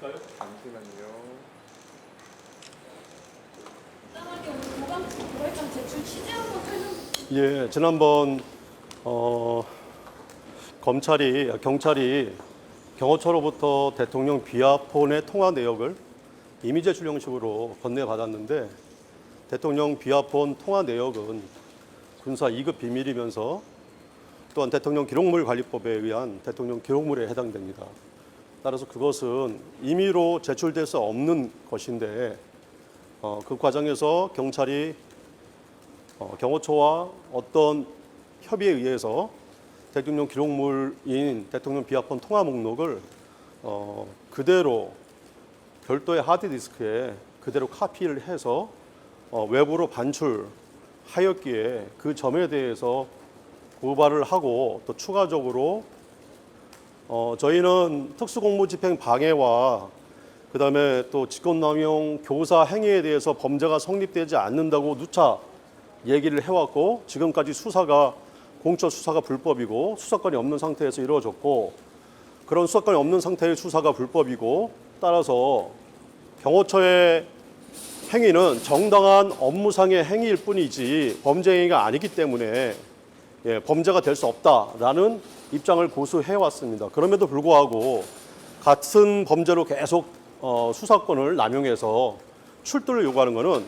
잠시만요. 간단하게 오늘 고발장 제출 취재 한번 설명. 예, 지난번 경찰이 경호처로부터 대통령 비아폰의 통화 내역을 이미 제출 형식으로 건네받았는데 대통령 비아폰 통화 내역은 군사 2급 비밀이면서 또한 대통령 기록물 관리법에 의한 대통령 기록물에 해당됩니다. 따라서 그것은 임의로 제출될 수 없는 것인데 그 과정에서 경찰이 경호처와 어떤 협의에 의해서 대통령 기록물인 대통령 비아폰 통화 목록을 그대로 별도의 하드디스크에 그대로 카피를 해서 외부로 반출하였기에 그 점에 대해서 고발을 하고 또 추가적으로 저희는 특수공무집행 방해와 그다음에 또 직권남용 교사 행위에 대해서 범죄가 성립되지 않는다고 누차 얘기를 해왔고 지금까지 공처 수사가 불법이고 수사권이 없는 상태에서 이루어졌고 그런 수사권이 없는 상태의 수사가 불법이고 따라서 경호처의 행위는 정당한 업무상의 행위일 뿐이지 범죄 행위가 아니기 때문에 범죄가 될 수 없다라는 입장을 고수해왔습니다. 그럼에도 불구하고 같은 범죄로 계속 수사권을 남용해서 출두를 요구하는 것은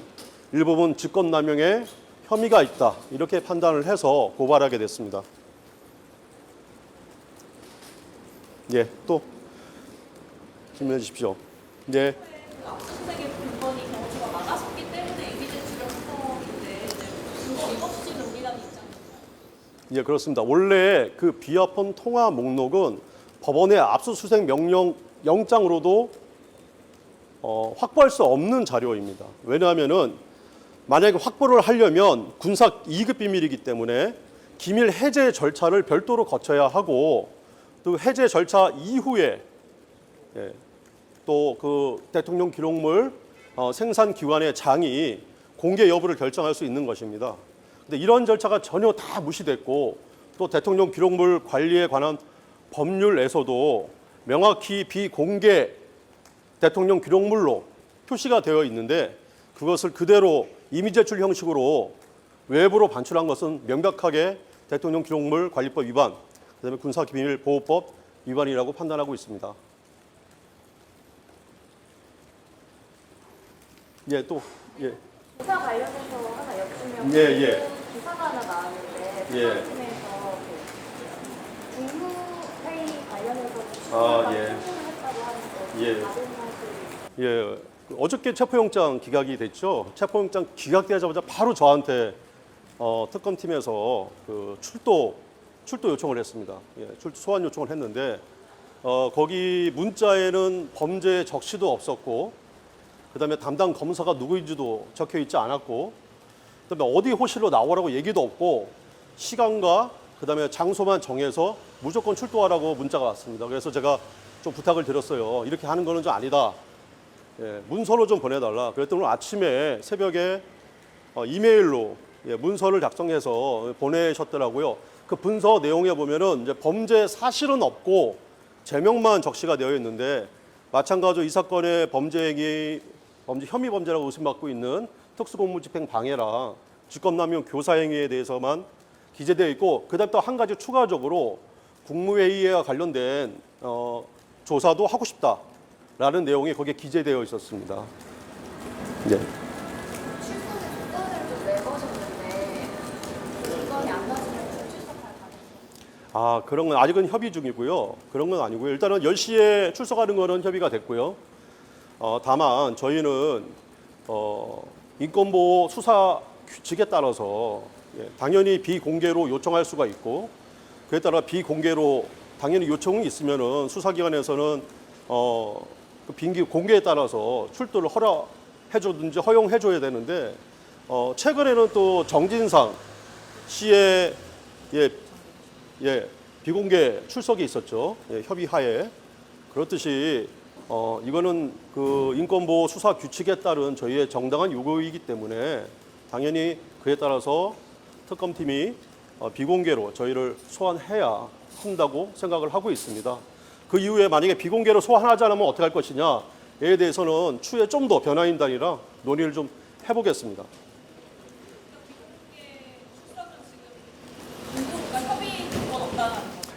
일부분 직권남용의 혐의가 있다 이렇게 판단을 해서 고발하게 됐습니다. 예, 또 질문해 주십시오. 네. 압수수색의 문건이 경호처가 막았기 때문에 이미 제출을 한 건데 근거 없이 경비관이 있잖아요. 예, 그렇습니다. 원래 그 비아폰 통화 목록은 법원의 압수수색 명령 영장으로도 확보할 수 없는 자료입니다. 왜냐하면은 만약에 확보를 하려면 군사 2급 비밀이기 때문에 기밀 해제 절차를 별도로 거쳐야 하고 또 해제 절차 이후에 또 그 대통령 기록물 생산 기관의 장이 공개 여부를 결정할 수 있는 것입니다. 근데 이런 절차가 전혀 다 무시됐고 또 대통령 기록물 관리에 관한 법률에서도 명확히 비공개 대통령 기록물로 표시가 되어 있는데 그것을 그대로 이미 제출 형식으로 외부로 반출한 것은 명백하게 대통령 기록물 관리법 위반, 그다음에 군사기밀보호법 위반이라고 판단하고 있습니다. 예, 또 예. 기사 관련해서 하나 여쭈면 예. 기사가 하나 나왔는데 예. 팀에서 국무회의 관련해서 예. 신고를 했다고 하는데 예. 다른 사실이 예, 어저께 체포영장 기각이 됐죠. 체포영장 기각되자마자 바로 저한테 특검팀에서 그 출도 요청을 했습니다. 예, 소환 요청을 했는데 거기 문자에는 범죄 적시도 없었고 그다음에 담당 검사가 누구인지도 적혀 있지 않았고 그다음에 어디 호실로 나오라고 얘기도 없고 시간과 그다음에 장소만 정해서 무조건 출두하라고 문자가 왔습니다. 그래서 제가 좀 부탁을 드렸어요. 이렇게 하는 거는 좀 아니다. 예, 문서로 좀 보내달라. 그랬더니 오늘 아침에 새벽에 이메일로 문서를 작성해서 보내셨더라고요. 그 문서 내용에 보면은 이제 범죄 사실은 없고 제명만 적시가 되어 있는데 마찬가지로 이 사건의 범죄 혐의 범죄라고 의심받고 있는 특수공무집행 방해랑 직권남용 교사행위에 대해서만 기재되어 있고 그다음 또 한 가지 추가적으로 국무회의와 관련된 조사도 하고 싶다라는 내용이 거기에 기재되어 있었습니다. 네. 출석에 조건을 좀 내거셨는데 조건이 안 맞으면 출석할 가능성. 그런 건 아직은 협의 중이고요. 그런 건 아니고요. 일단은 10시에 출석하는 거는 협의가 됐고요. 다만 저희는 인권보호 수사 규칙에 따라서 당연히 비공개로 요청할 수가 있고 그에 따라 비공개로 당연히 요청이 있으면은 수사기관에서는 그 공개에 따라서 출두를 허락해주든지 허용해줘야 되는데 최근에는 또 정진상 씨의 비공개 출석이 있었죠. 협의하에. 그렇듯이 이거는 그 인권보호 수사 규칙에 따른 저희의 정당한 요구이기 때문에 당연히 그에 따라서 특검팀이 비공개로 저희를 소환해야 한다고 생각을 하고 있습니다. 그 이후에 만약에 비공개로 소환하지 않으면 어떻게 할 것이냐에 대해서는 추후에 좀 더 변화인단이랑 논의를 좀 해보겠습니다.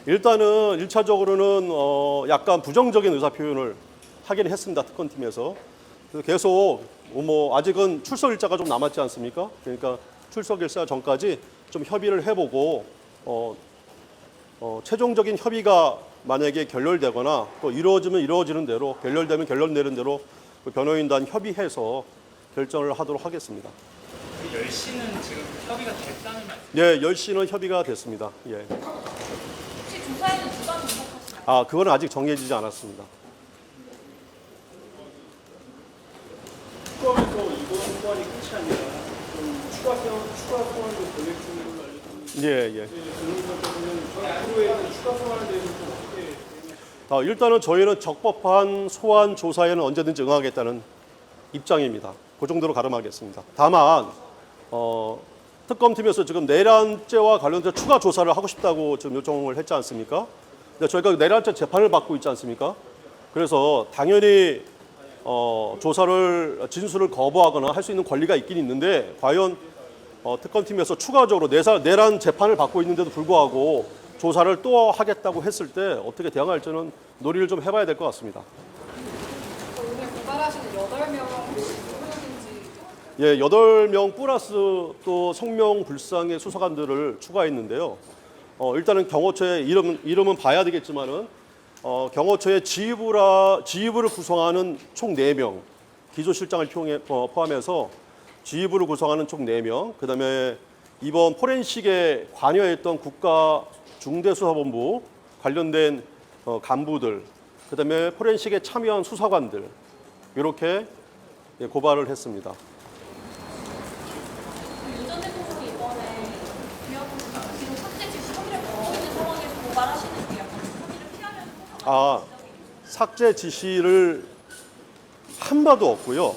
일단은 1차적으로는 약간 부정적인 의사 표현을 하긴 했습니다. 특검팀에서. 그래서 계속 뭐 아직은 출석 일자가 좀 남았지 않습니까? 그러니까 출석 일자 전까지 좀 협의를 해보고 최종적인 협의가 만약에 결렬되거나 또 이루어지면 이루어지는 대로 결렬되면 결렬되는 대로 그 변호인단 협의해서 결정을 하도록 하겠습니다. 10시는 지금 협의가 됐다는 말씀? 네, 10시는 협의가 됐습니다. 예. 혹시 조사에는 누가 분석하시나요? 아, 그건 아직 정해지지 않았습니다. 특검에서 이번 소환이 끝이 아니라 좀 추가 소환도 계획 중인 걸로 알고 있는데 예, 예. 변호인단께서는 앞으로에 대한 추가 소환에 대해서 좀 어떻게 일단은 저희는 적법한 소환 조사에는 언제든지 응하겠다는 입장입니다. 그 정도로 가름하겠습니다. 다만 특검팀에서 지금 내란죄와 관련해서 추가 조사를 하고 싶다고 지금 요청을 했지 않습니까? 근데 저희가 내란죄 재판을 받고 있지 않습니까? 그래서 당연히 조사를 진술을 거부하거나 할 수 있는 권리가 있긴 있는데 과연 특검팀에서 추가적으로 내란 재판을 받고 있는데도 불구하고 조사를 또 하겠다고 했을 때 어떻게 대응할지는 논의를 좀 해봐야 될 것 같습니다. 오늘 고발하시는 8명 혹시 누구인지 예, 8명 플러스 또 성명불상의 수사관들을 추가했는데요. 일단은 경호처의 이름은 봐야 되겠지만은 경호처의 지휘부를 구성하는 총 4명, 기조실장을 포함해서 지휘부를 구성하는 총 4명, 그다음에 이번 포렌식에 관여했던 국가중대수사본부 관련된 간부들, 그다음에 포렌식에 참여한 수사관들 이렇게 고발을 했습니다. 윤 전 대통령이 이번에 기록 삭제 지시 혐의를 받고 있는 상황에서 고발하시는 게 약간 혐의를 피하려는 삭제 지시를 한 바도 없고요.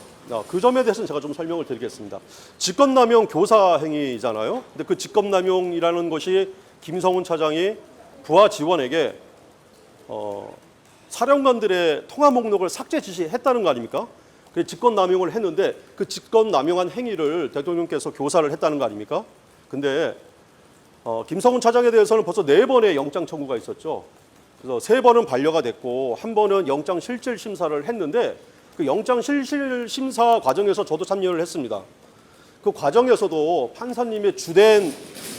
그 점에 대해서는 제가 좀 설명을 드리겠습니다. 직권남용 교사 행위잖아요. 근데 그 직권남용이라는 것이 김성훈 차장이 부하 지원에게 사령관들의 통화 목록을 삭제 지시했다는 거 아닙니까? 그 직권남용을 했는데 그 직권남용한 행위를 대통령께서 교사를 했다는 거 아닙니까? 근데 김성훈 차장에 대해서는 벌써 4번의 영장 청구가 있었죠. 그래서 3번은 반려가 됐고 1번은 영장 실질 심사를 했는데 그 영장 실질 심사 과정에서 저도 참여를 했습니다. 그 과정에서도 판사님의 주된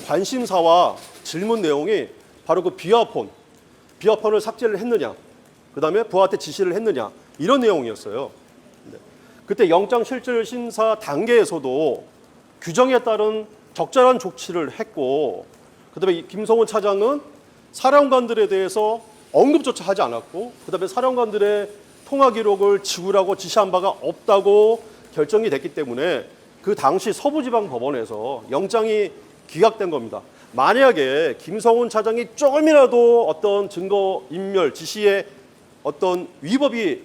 관심사와 질문 내용이 바로 그 비화폰을 삭제를 했느냐, 그 다음에 부하한테 지시를 했느냐 이런 내용이었어요. 그때 영장 실질 심사 단계에서도 규정에 따른 적절한 조치를 했고, 그 다음에 김성훈 차장은 사령관들에 대해서 언급조차 하지 않았고, 그 다음에 사령관들의 통화 기록을 지우라고 지시한 바가 없다고 결정이 됐기 때문에 그 당시 서부지방법원에서 영장이 기각된 겁니다. 만약에 김성훈 차장이 조금이라도 어떤 증거 인멸 지시에 어떤 위법이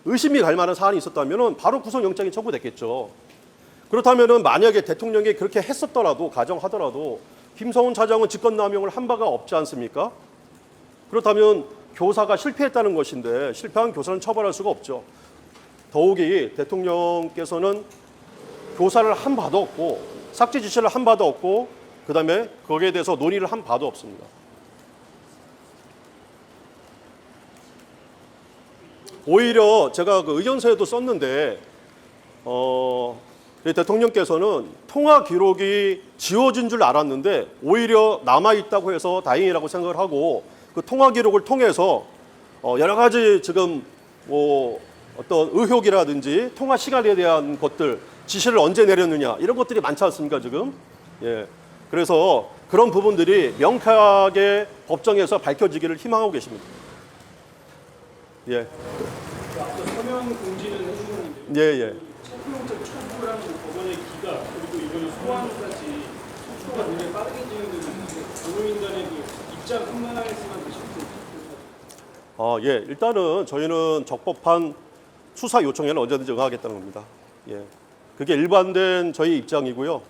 의심이 갈 만한 사안이 있었다면 바로 구속영장이 청구됐겠죠. 그렇다면 만약에 대통령이 그렇게 했었더라도 가정하더라도 김성훈 차장은 직권남용을 한 바가 없지 않습니까? 그렇다면 교사가 실패했다는 것인데 실패한 교사는 처벌할 수가 없죠. 더욱이 대통령께서는 교사를 한 바도 없고 삭제 지시를 한 바도 없고 그다음에 거기에 대해서 논의를 한 바도 없습니다. 오히려 제가 그 의견서에도 썼는데 대통령께서는 통화 기록이 지워진 줄 알았는데 오히려 남아 있다고 해서 다행이라고 생각을 하고 그 통화 기록을 통해서 여러 가지 지금 뭐 어떤 의혹이라든지 통화 시간에 대한 것들 지시를 언제 내렸느냐 이런 것들이 많지 않습니까 지금? 예. 그래서 그런 부분들이 명확하게 법정에서 밝혀지기를 희망하고 계십니다. 예. 앞서 서명 공지는 해주셨는데 예, 예. 체포영장 청구랑 법원의 기각 그리고 이번에 소환까지 속도가 굉장히 빠르게 진행되고 있는데 변호인단의 그 입장 한마디만 드시면 예. 일단은 저희는 적법한 수사 요청에는 언제든지 응하겠다는 겁니다. 예. 그게 일반된 저희 입장이고요.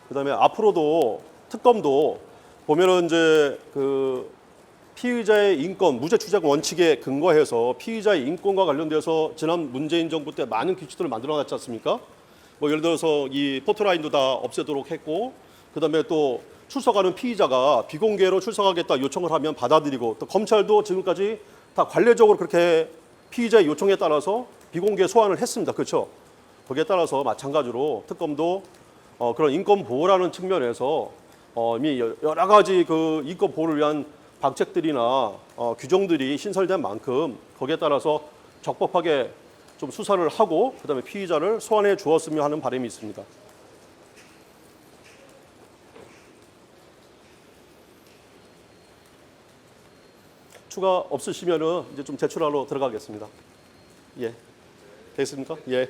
그다음에 앞으로도 특검도 보면은 이제 그 피의자의 인권, 무죄 추적 원칙에 근거해서 피의자의 인권과 관련돼서 지난 문재인 정부 때 많은 규칙들을 만들어놨지 않습니까? 뭐 예를 들어서 이 포토라인도 다 없애도록 했고, 그다음에 또 출석하는 피의자가 비공개로 출석하겠다 요청을 하면 받아들이고, 또 검찰도 지금까지 다 관례적으로 그렇게 피의자의 요청에 따라서 비공개 소환을 했습니다. 그렇죠? 거기에 따라서 마찬가지로 특검도 그런 인권 보호라는 측면에서 이미 여러 가지 그 인권 보호를 위한 방책들이나 규정들이 신설된 만큼 거기에 따라서 적법하게 좀 수사를 하고 그다음에 피의자를 소환해 주었으면 하는 바람이 있습니다. 추가 없으시면은 이제 좀 제출하러 들어가겠습니다. 예, 됐습니까? 예.